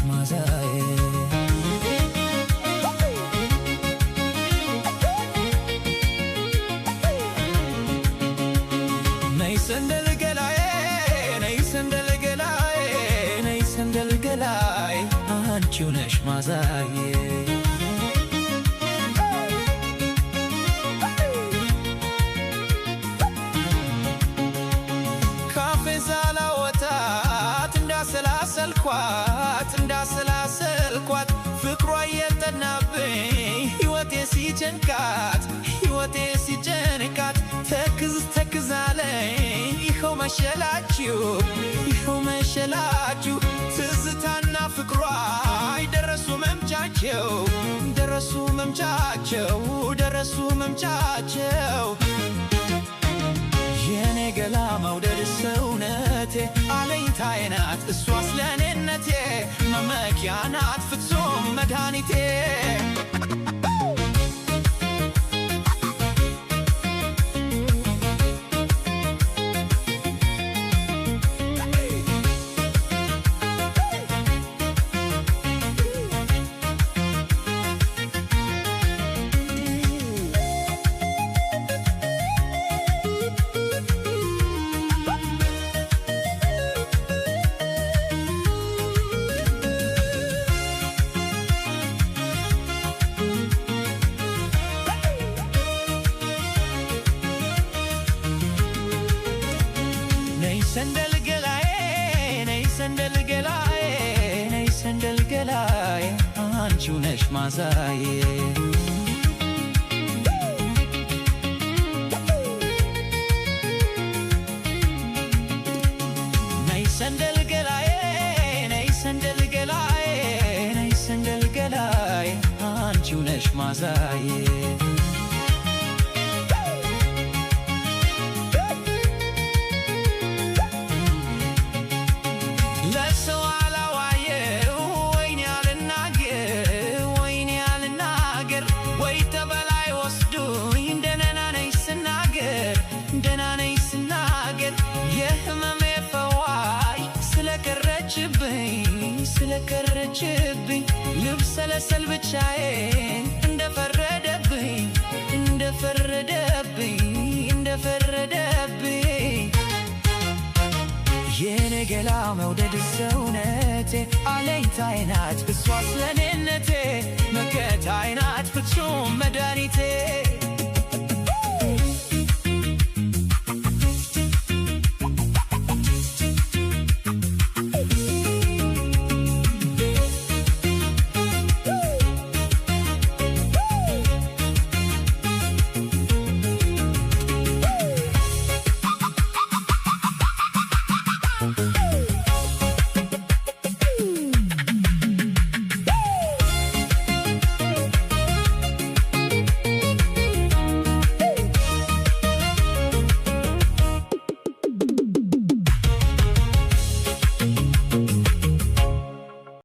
ማዛዬ ነይ ሰንደል ገላዬ ነይ ሰንደል ገላዬ ነይ ሰንደል ገላዬ አንቺው ነሽ ማዛዬ እንዳሰላሰልኳት ፍቅሯ እየጠናብኝ ሕይወቴ ሲጨንቃት ተክዛለኝ ይኸው መሸላችሁ ትዝታና ፍቅሯ ደረሱ መምጫቸው የኔ ገላ መውደድ ሰውነቴ አለኝታዬ ናት እሷስ ለኔነቴ መመኪያ ናት ፍጹም መድኃኒቴ ሰንደል ገላዬ ነይ ሰንደል ገላዬ ነይ ሰንደል ገላዬ አንቺው ነሽ ማዛዬ ነይ ሰንደል ገላዬ ነይ ሰንደል ገላዬ ነይ ሰንደል ገላዬ አንቺው ነሽ ማዛዬ ስለቀረችብኝ ልብሰለሰል ብቻዬን እንደፈረደብኝ የኔ ገላ መውደድ ሰውነቴ አለኝታዬ ናት እሷስ ለኔነቴ መከታዬ ናት ፍጹም መድኃኒቴ